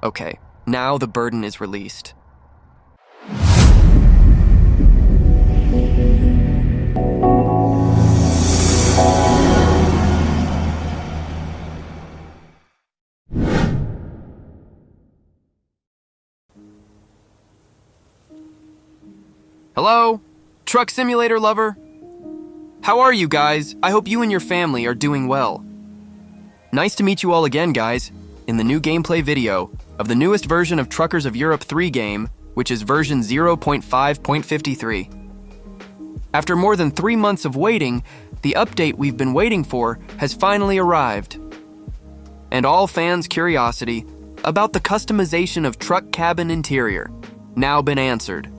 Okay, now the burden is released. Hello? Truck simulator lover? How are you guys? I hope you and your family are doing well. Nice to meet you all again, guys, in the new gameplay video of the newest version of Truckers of Europe 3 game, which is version 0.5.53. After more than 3 months of waiting, the update we've been waiting for has finally arrived. And all fans' curiosity about the customization of truck cabin interior now been answered.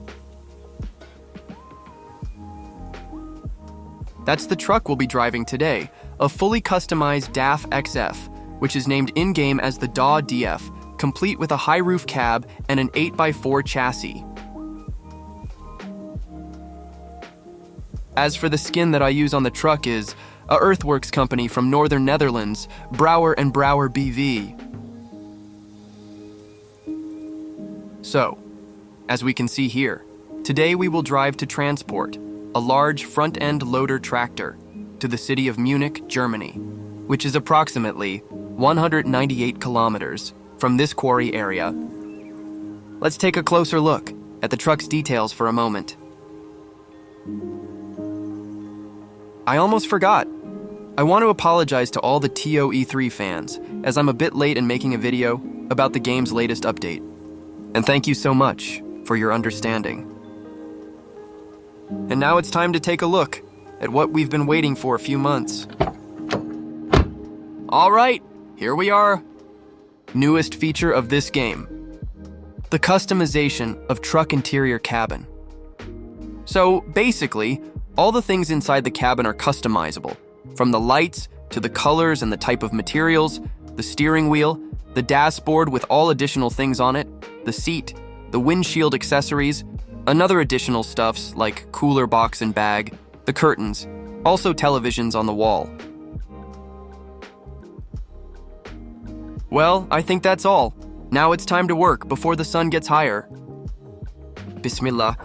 That's the truck we'll be driving today, a fully customized DAF XF, which is named in-game as the DAW DF, complete with a high roof cab and an 8x4 chassis. As for the skin that I use on the truck is a earthworks company from Northern Netherlands, Brouwer & Brouwer BV. So, as we can see here, today we will drive to transport a large front-end loader tractor to the city of Munich, Germany, which is approximately 198 kilometers from this quarry area. Let's take a closer look at the truck's details for a moment. I almost forgot. I want to apologize to all the TOE3 fans, as I'm a bit late in making a video about the game's latest update. And thank you so much for your understanding. And now it's time to take a look at what we've been waiting for a few months. All right, here we are. Newest feature of this game: the customization of truck interior cabin. So basically, all the things inside the cabin are customizable, from the lights to the colors and the type of materials, the steering wheel, the dashboard with all additional things on it, the seat, the windshield accessories, another additional stuffs like cooler box and bag, the curtains, also televisions on the wall. Well, I think that's all. Now it's time to work before the sun gets higher. Bismillah.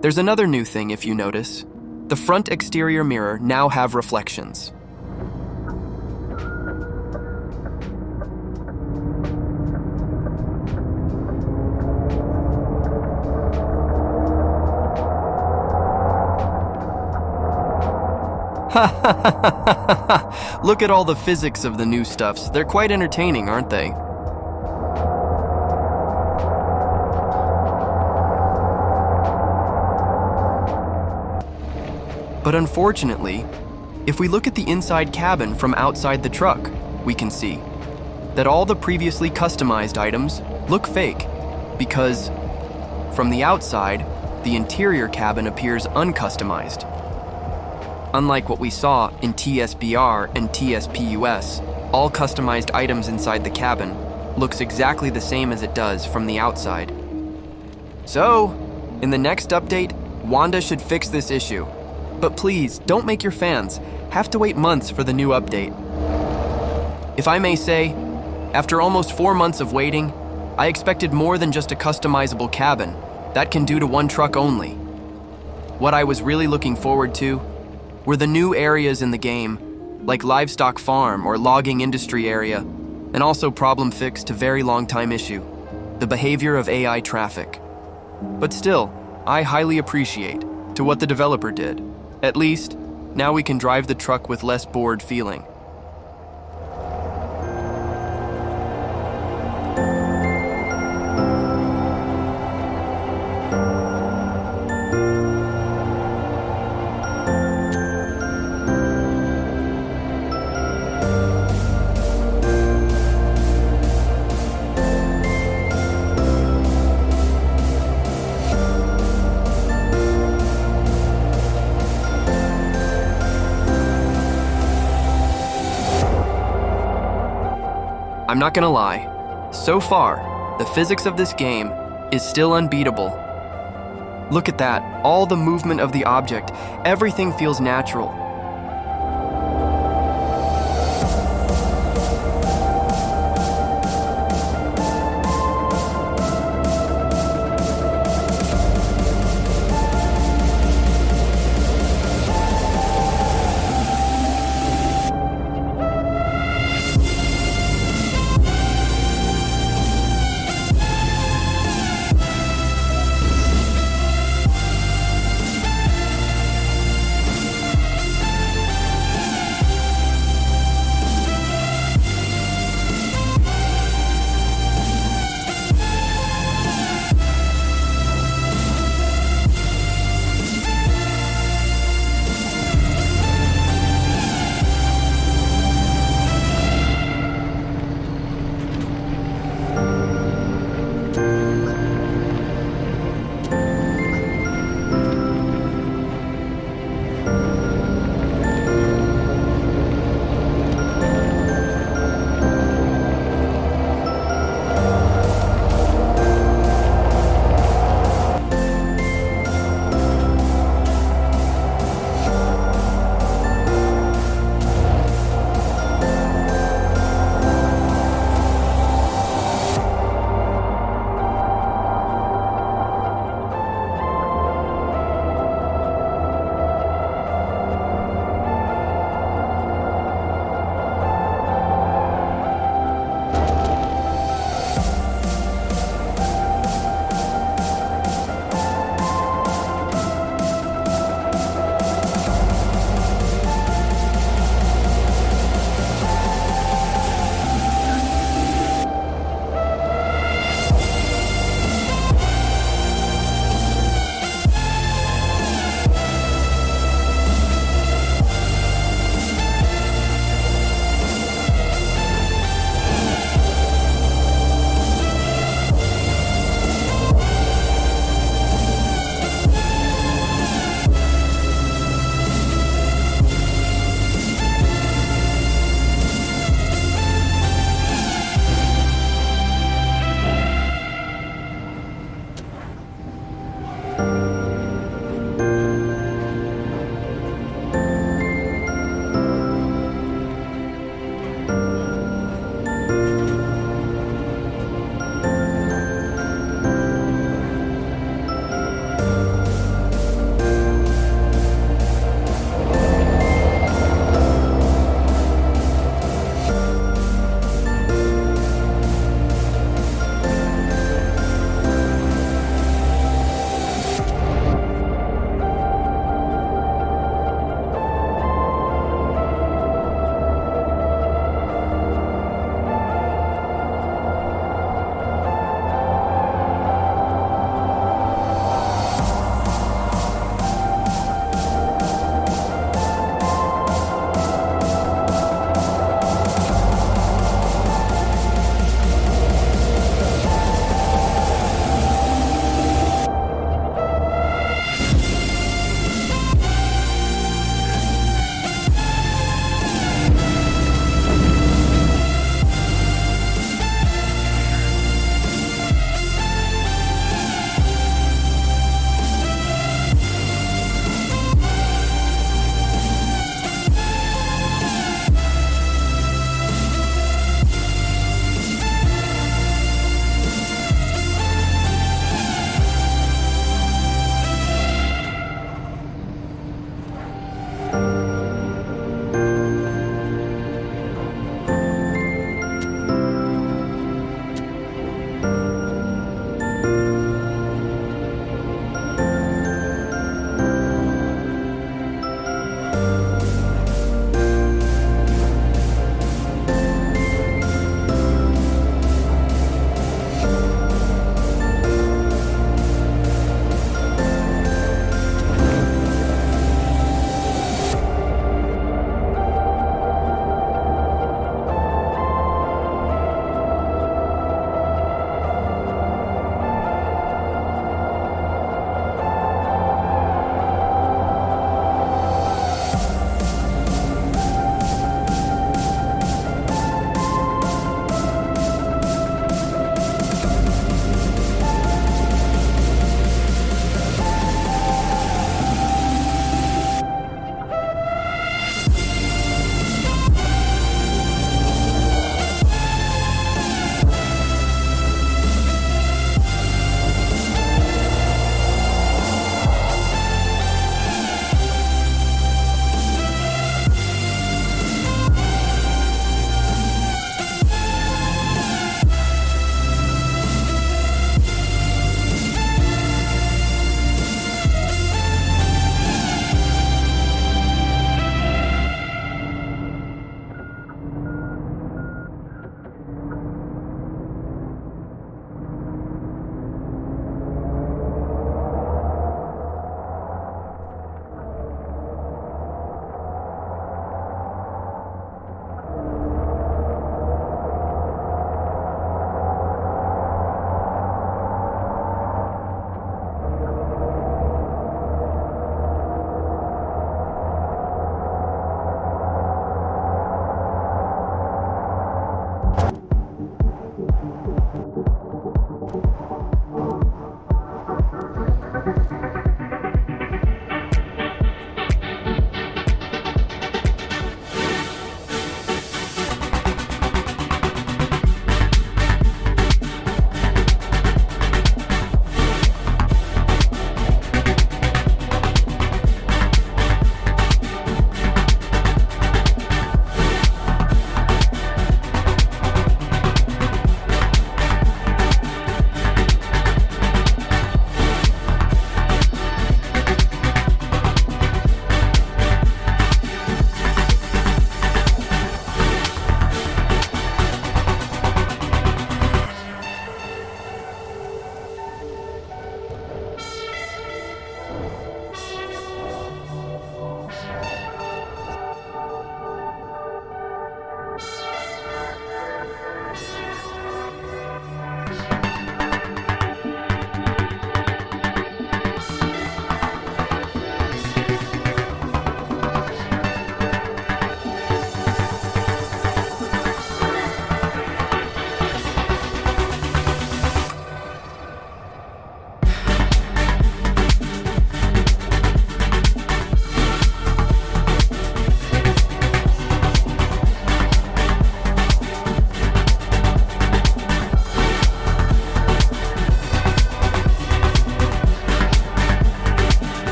There's another new thing if you notice. The front exterior mirror now have reflections. Look at all the physics of the new stuffs. They're quite entertaining, aren't they? But unfortunately, if we look at the inside cabin from outside the truck, we can see that all the previously customized items look fake because from the outside, the interior cabin appears uncustomized. Unlike what we saw in TSBR and TSPUS, all customized items inside the cabin looks exactly the same as it does from the outside. So, in the next update, Wanda should fix this issue. But please, don't make your fans have to wait months for the new update. If I may say, after almost 4 months of waiting, I expected more than just a customizable cabin that can do to one truck only. What I was really looking forward to were the new areas in the game, like livestock farm or logging industry area, and also problem fix to very long time issue, the behavior of AI traffic. But still, I highly appreciate to what the developer did. At least, now we can drive the truck with less bored feeling. not gonna lie, so far, the physics of this game is still unbeatable. Look at that, all the movement of the object, everything feels natural.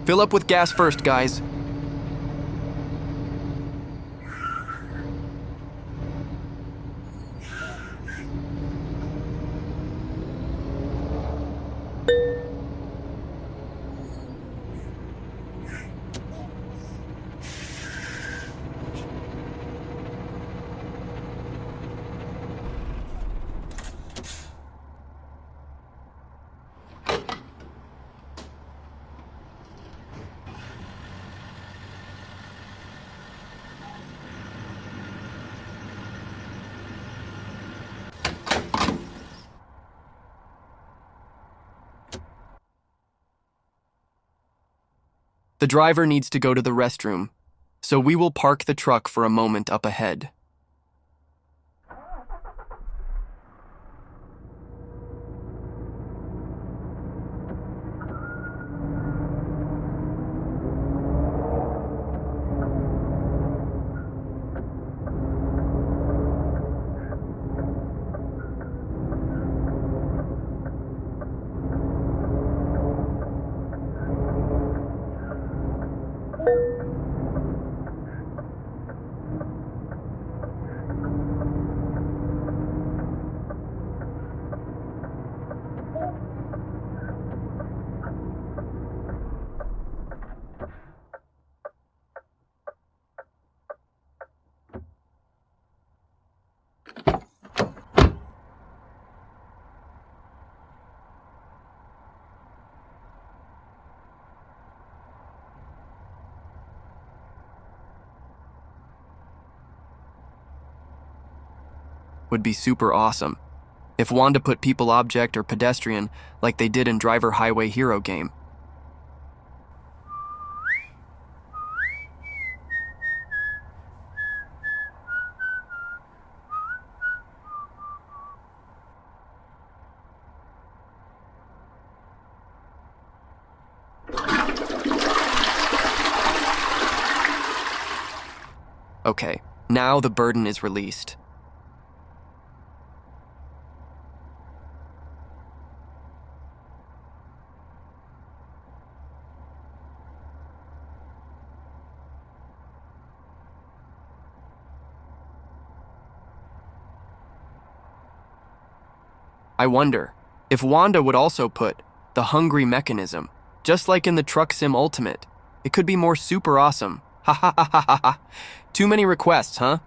Fill up with gas first, guys. The driver needs to go to the restroom, so we will park the truck for a moment up ahead. Would be super awesome if Wanda put people, object, or pedestrian like they did in Driver Highway Hero game. Okay, now the burden is released. I wonder if Wanda would also put the hungry mechanism, just like in the Truck Sim Ultimate. It could be more super awesome. Ha ha ha ha ha ha. Too many requests, huh?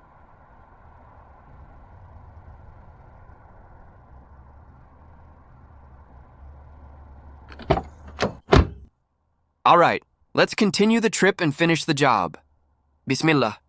All right, let's continue the trip and finish the job. Bismillah.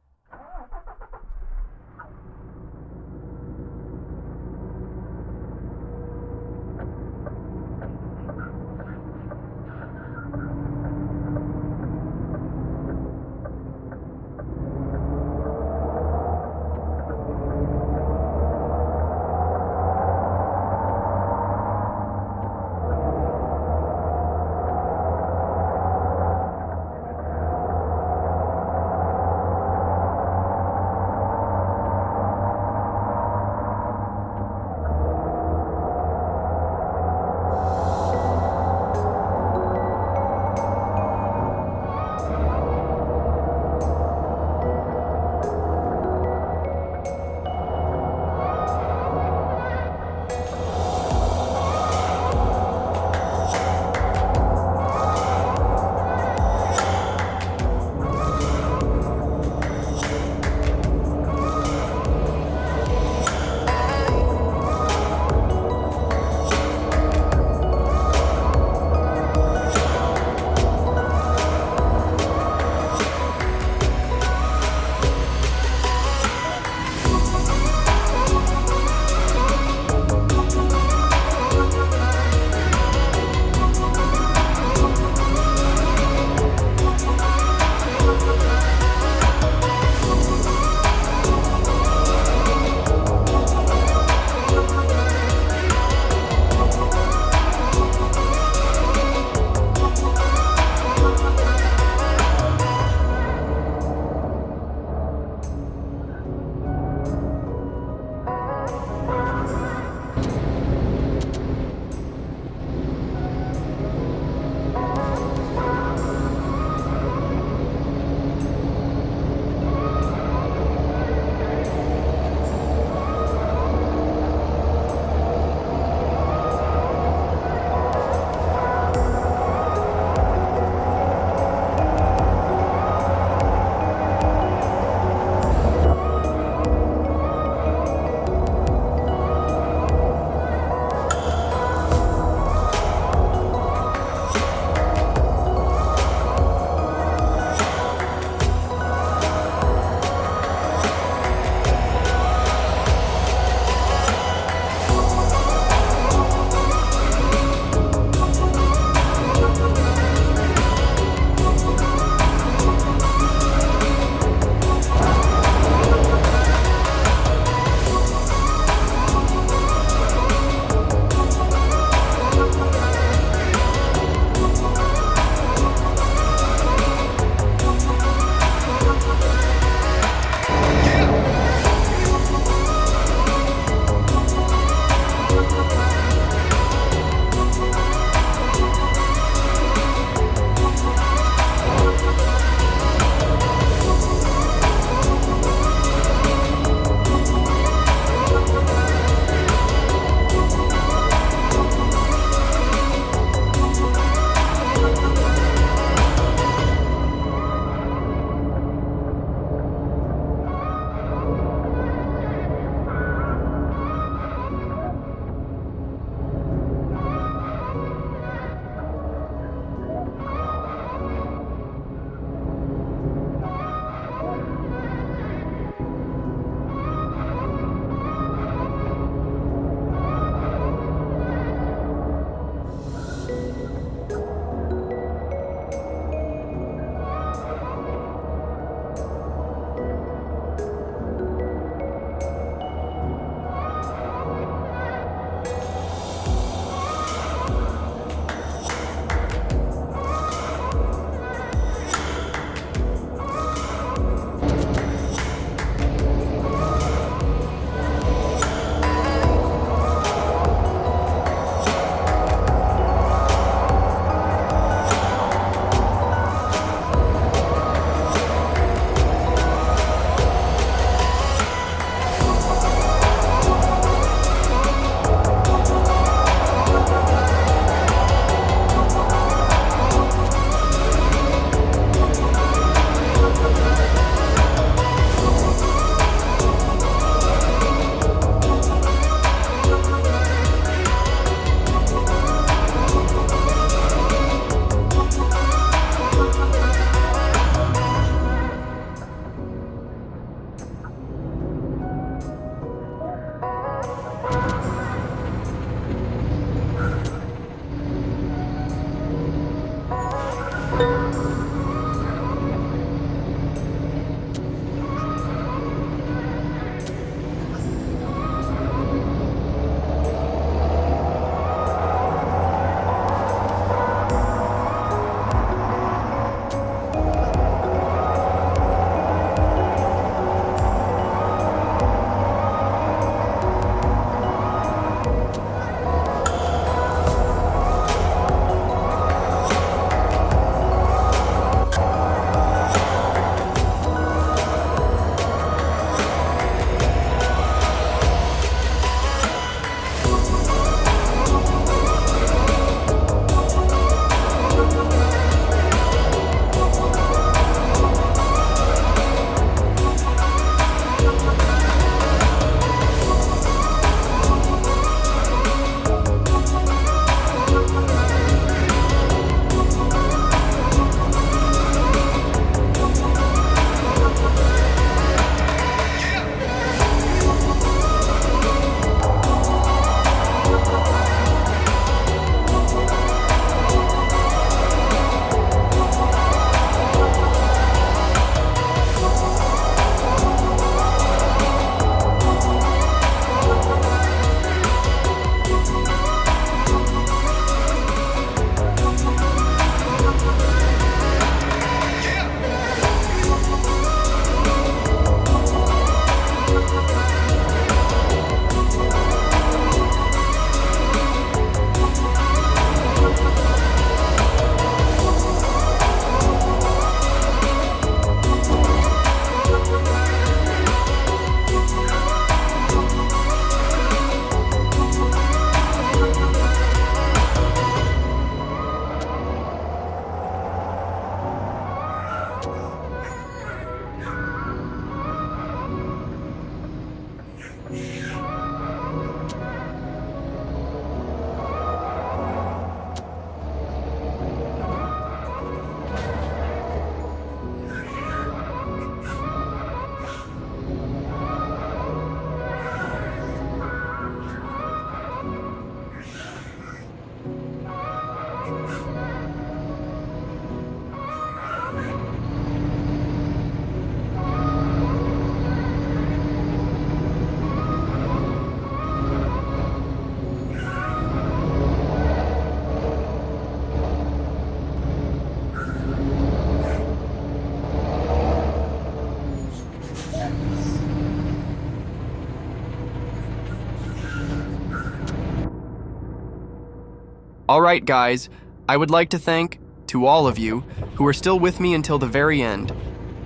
Alright guys, I would like to thank to all of you who are still with me until the very end.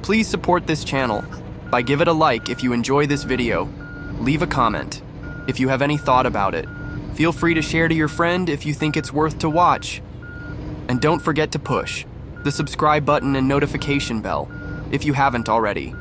Please support this channel by give it a like if you enjoy this video. Leave a comment if you have any thought about it. Feel free to share to your friend if you think it's worth to watch. And don't forget to push the subscribe button and notification bell if you haven't already.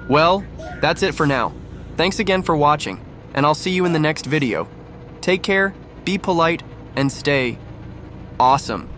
Well, that's it for now. Thanks again for watching, and I'll see you in the next video. Take care, be polite, and stay awesome.